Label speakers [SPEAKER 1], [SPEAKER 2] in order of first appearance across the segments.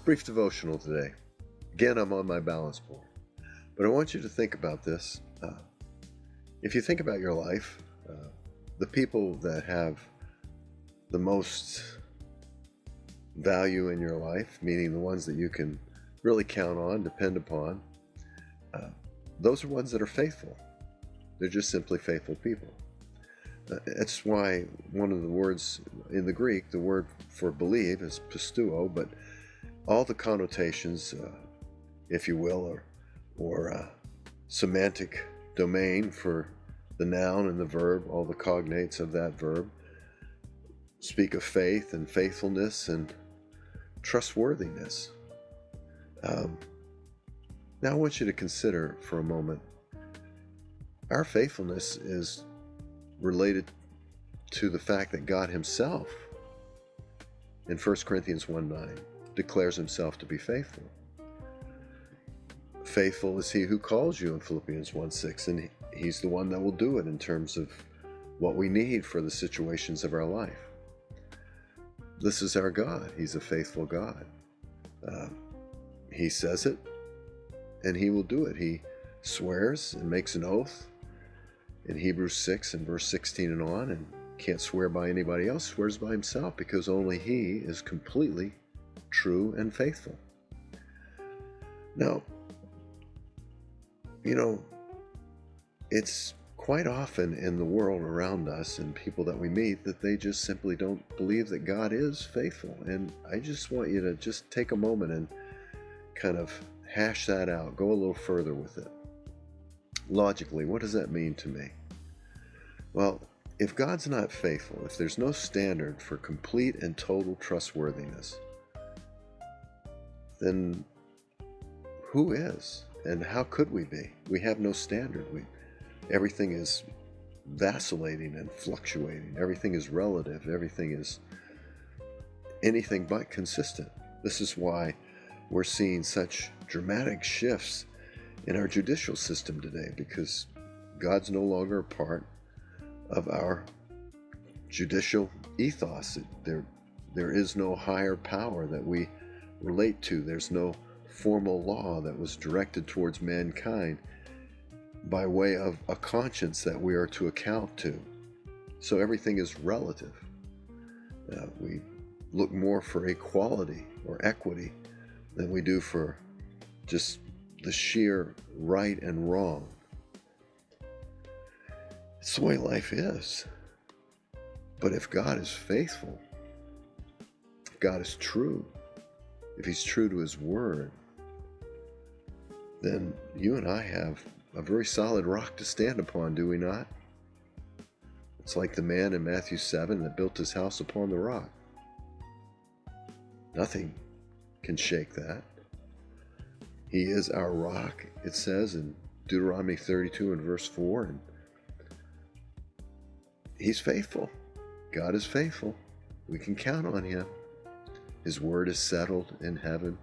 [SPEAKER 1] Brief devotional today. Again, I'm on my balance board. But I want you to think about this. If you think about your life, the people that have the most value in your life, meaning the ones that you can really count on, depend upon, those are ones that are faithful. They're just simply faithful people. That's why one of the words in the Greek, the word for believe is pisteuo, but all the connotations, if you will, or semantic domain for the noun and the verb, all the cognates of that verb, speak of faith and faithfulness and trustworthiness. Now I want you to consider for a moment, our faithfulness is related to the fact that God himself in 1 Corinthians 1:9 declares himself to be faithful. Faithful is he who calls you in Philippians 1:6, and he's the one that will do it in terms of what we need for the situations of our life. This is our God. He's a faithful God. He says it, and he will do it. He swears and makes an oath in Hebrews 6 and verse 16 and on, and can't swear by anybody else, swears by himself, because only he is completely true and faithful. Now, it's quite often in the world around us and people that we meet that they just simply don't believe that God is faithful. And I just want you to just take a moment and kind of hash that out, go a little further with it. Logically, what does that mean to me? Well, if God's not faithful, if there's no standard for complete and total trustworthiness, then who is? And how could we be? We have no standard. Everything is vacillating and fluctuating. Everything is relative. Everything is anything but consistent. This is why we're seeing such dramatic shifts in our judicial system today, because God's no longer a part of our judicial ethos. There is no higher power that we relate to. There's no formal law that was directed towards mankind by way of a conscience that we are to account to. So everything is relative. We look more for equality or equity than we do for just the sheer right and wrong. It's the way life is. But if God is faithful, if God is true, if he's true to his word, then you and I have a very solid rock to stand upon, do we not? It's like the man in Matthew 7 that built his house upon the rock. Nothing can shake that. He is our rock, it says in Deuteronomy 32 and verse 4, and he's faithful. God is faithful. We can count on him. His word is settled in heaven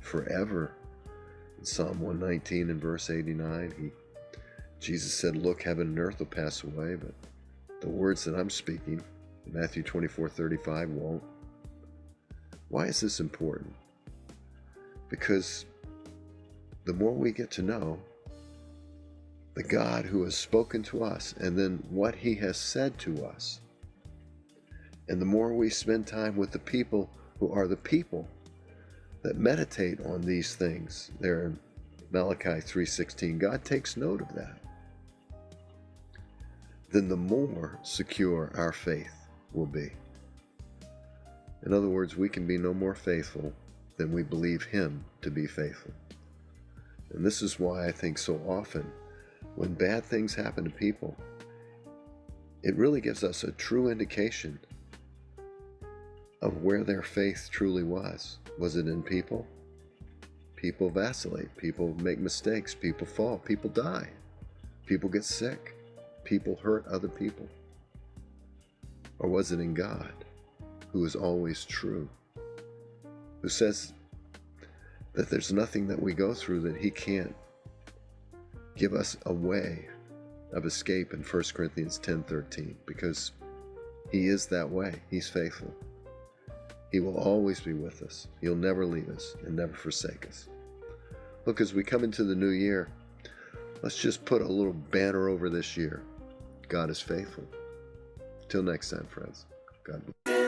[SPEAKER 1] forever. In Psalm 119 and verse 89, Jesus said, look, heaven and earth will pass away, but the words that I'm speaking, Matthew 24:35, won't. Why is this important? Because the more we get to know the God who has spoken to us, and then what he has said to us, and the more we spend time with the people who are the people that meditate on these things, there in Malachi 3:16, God takes note of that, then the more secure our faith will be. In other words, we can be no more faithful than we believe him to be faithful. And this is why I think so often when bad things happen to people, it really gives us a true indication of where their faith truly was. Was it in people? People vacillate, people make mistakes, people fall, people die, people get sick, people hurt other people. Or was it in God, who is always true, who says that there's nothing that we go through that he can't give us a way of escape in 1 Corinthians 10:13, because he is that way. He's faithful. He will always be with us. He'll never leave us and never forsake us. Look, as we come into the new year, let's just put a little banner over this year. God is faithful. Till next time, friends. God bless.